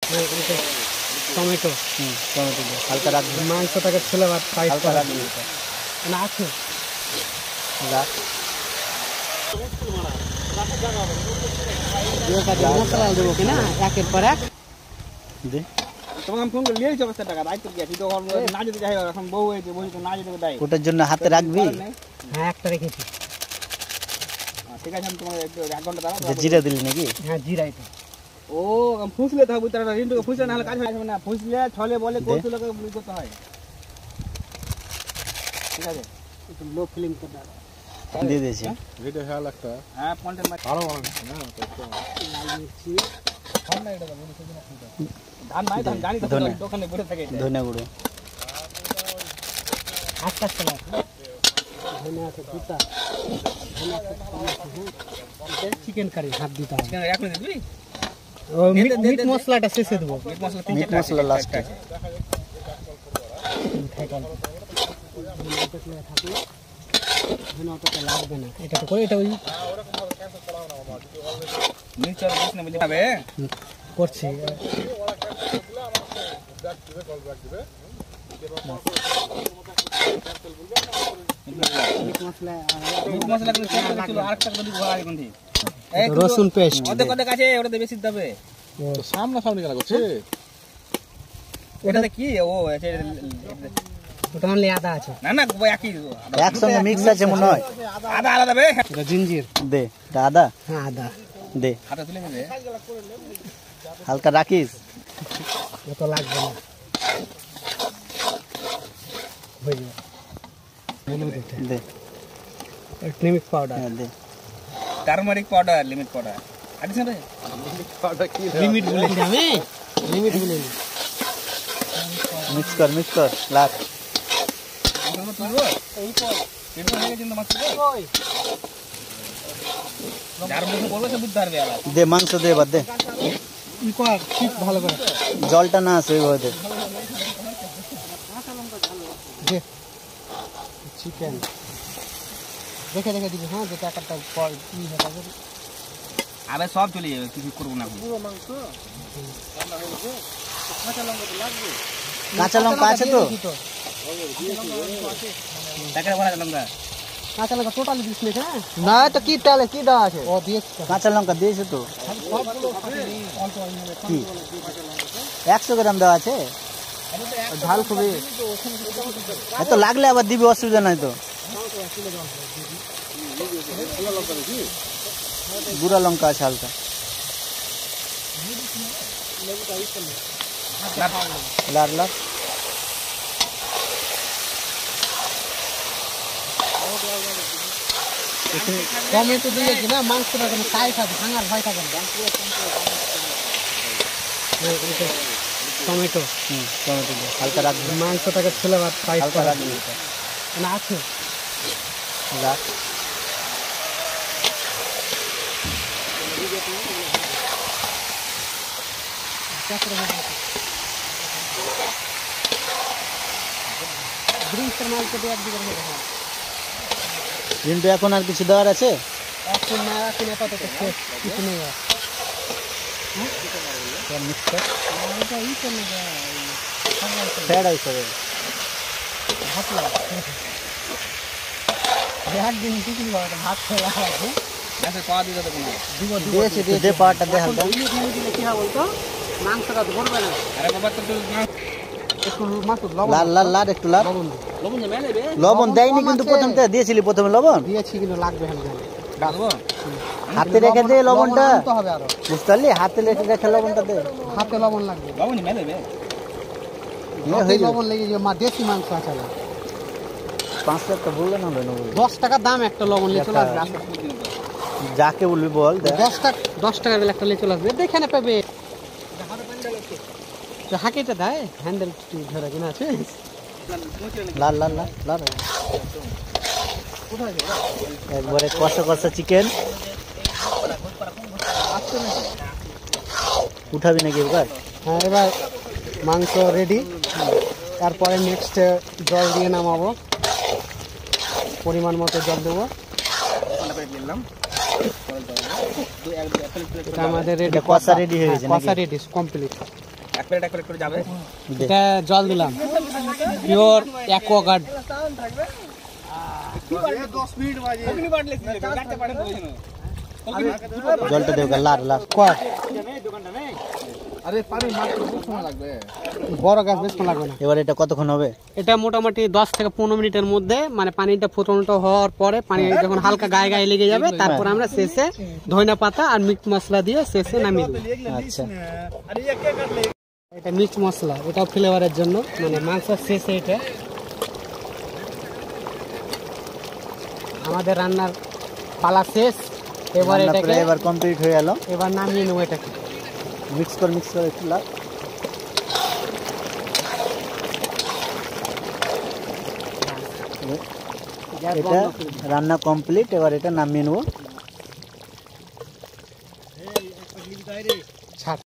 Tomato tomato হালকা রাখবি, মাংসটাকে ছেলে ভাত হালকা রাখবি না আছে মশলা দেবো কিনা একের পর এক দে। তোমাকে আমি ফোন করে নিয়ে যাবো টাকা দায়িত্ব কি আছে, তো না যেতে যাই এখন বউ হয়েছে বসে তো না যেতে দেয়। ওটার জন্য হাতে রাখবি। হ্যাঁ একটা রেখেছি। ঠিক আছে আমি তোমাকে একটু 1 ঘন্টা দাঁড়াবো। জিরা দিলি নাকি? হ্যাঁ জিরাই তো। ও ফুসলে তো বুঝতে পারো, রিন্টুকে ফুসলে না হলে কাজ হবে না, ফুসলে ছলে বলে কৌশলকে বুঝ করতে হয়। ঠিক আছে একটু লো ফিল্ম করতে দিয়ে দিয়েছি। ভিডিও ভালো লাগতা। হ্যাঁ কন্টেন্ট ভালো ভালো না তো মির্চি ধান নাই ধান জানি তো দোকানে বসে থাকে। ধনে গুঁড়ো আস্তে আস্তে ধনে আছে দুটা, ধনে আছে চিকেন কারি হাত দিতে হবে। এখন দিবি ও মিট মশলাটা শেষে দেবো। মিট মশলা মিট মশলা লাস্টে। ধনেটা লাগবে না, এটা তো করে এটা ওই মির্চ আর কিছু না বুঝে হবে করছি। মিট মশলা মিট মশলা কিন্তু ছিল আরেকটা করে দিব আর কোনটি রসুন পেস্ট ওদের কাছে ওটাতে বেশি দিবে। তো সামনে সামনে কেন করছে? ওটাতে কি ও ওটা অনলি আদা আছে। না না একই একসঙ্গে মিক্স আছে মনে হয়। আদা আলাদা বে এটা জিঞ্জির। দে এটা আদা হ্যাঁ আদা দে, হাতে তুলে নেবে। হালকা রাখিস। অত লাগবে না, হয়ে যাবে। হলুদ এটা দে ক্রিমিক পাউডার, হ্যাঁ দে। টারমারিক পাউডার, লিমিট পাউডার আদিস রে লিমিট বলেছি আমি, লিমিট বলিনি। মিক্স কর লাগ। যার মধ্যে বলবে সে বুঝতে পারবে। আবার দে মাংস দে, এবার দে। ই কর ঠিক ভালো করে জলটা না আসে ওইভাবে দে। দে চিকেন দেখে দেখে দিবি। হ্যাঁ যেটা একটা পর ই হবে আবে সব চলে যাবে, কিছু করবো না। কাঁচা লঙ্কা আছে তো? টাকা ভরা লঙ্কা কাঁচা লঙ্কা টোটালি দিস না তো কি তাহলে কি দেওয়া আছে? ও দিয়েছি কাঁচা লঙ্কা দিয়েছে তো। কি 100 গ্রাম দেওয়া আছে? ঝাল খুবই এত লাগলে আবার দিবি, অসুবিধা নাই তো। গুঁড়া লঙ্কা আছে হালকা। লার লার টমেটো দিয়েছি না, মাংসটা কোনো টাইট আছে, ভাঙার ভয় থাকে না। টমেটো টমেটো দে, হালকা রাখবি, মাংসটাকে ছেলে ভাত টাইট হালকা করা রাখবি। না আছে রাখ। ড্রিঙ্কসের মাংস দিয়ে একদিকে রেখে দেবো। কিন্তু এখন আর কিছু দেওয়ার আছে? এখন না, এখন আপাতত শেষ, কিছু নেই আর। মিক্স কর, এটা ই করলে ফ্যাড হিসাবে। ভাত লাগা একদিন টিফিন খাওয়াটা ভাত খেলা আছে আচ্ছা পাওয়া দিতে তো কোনো দিয়েছি দে, পাটা দে হালকা। দিলে কি হয় বলতো, মাংসটা ধরবে না। আরে বাবা তো একটু মাছ লবণ লাল লাল লাল একটু লাল। লবণ লবণ জমে নেবে লবণ দেয়নি কিন্তু প্রথম থেকে দিয়েছিলি, প্রথমে লবণ দিয়েছি কিন্তু লাগবে হ্যাঁ। রাখবো হাতে রেখে দে লবণটা, তো হবে আরো বুঝতে পারলি? হাতে রেখে লবণটা দে। হাতে লবণ লাগবে, লবণ জমে নেবে। হাতে লবণ লেগে যাবে। মা দেশি মাংস আছে 5 লাখ তো বললে না হলো না? 10 টাকা দাম একটা লবণ নিয়ে চলে আসবে। যাকে বলবি বল। 10 টাকা দিলে একটা নিয়ে চলে আসবে, দেখে না পাবে। হাকিটা দেয় হ্যান্ডেল ধরে কিনা আছে। লাল লাল লাল লাল একবারে কষা কষা চিকেন। উঠাবি নাকি এবার? হ্যাঁ এবার মাংস রেডি, তারপরে নেক্সট জল দিয়ে নামাবো, পরিমাণ মতো জল দেবো। এটা আমাদের রেডি, কষা রেডি হয়ে গেছে, কষা রেডি কমপ্লিট। এক প্লেট করে যাবে। দে। এটা জল দিলাম পিওর অ্যাকোয়াগার্ড। ওখানে বাটলে কি হবে? কাটতে পারেন তো ওইখানে। জলটা দেব লার লার কর আরে পানি মাত্র খুব সময় লাগবে। বড় গাছ বেশ লাগবে না। এবার এটা কতক্ষণ হবে? এটা মোটামুটি 10 থেকে 15 মিনিটের মধ্যে, মানে পানিটা ফুটন্ত হওয়ার পরে পানি যখন হালকা গায়ে গায়ে লেগে যাবে, তারপর আমরা শেষে ধনিয়া পাতা আর মিট মশলা দিয়ে শেষে নামিয়ে দেবো। আচ্ছা এটা মিট মশলা, এটাও ফ্লেভারের জন্য, মানে মাংস শেষে এটা আমাদের রান্নার পালা শেষ। এবার রান্না এটাকে প্রায় এবার কমপ্লিট হয়ে গেল। এবার নামিয়ে নেবো এটাকে। মিক্স করে একটু লাগ। এটা রান্না কমপ্লিট, এবার এটা নামিয়ে নেবো।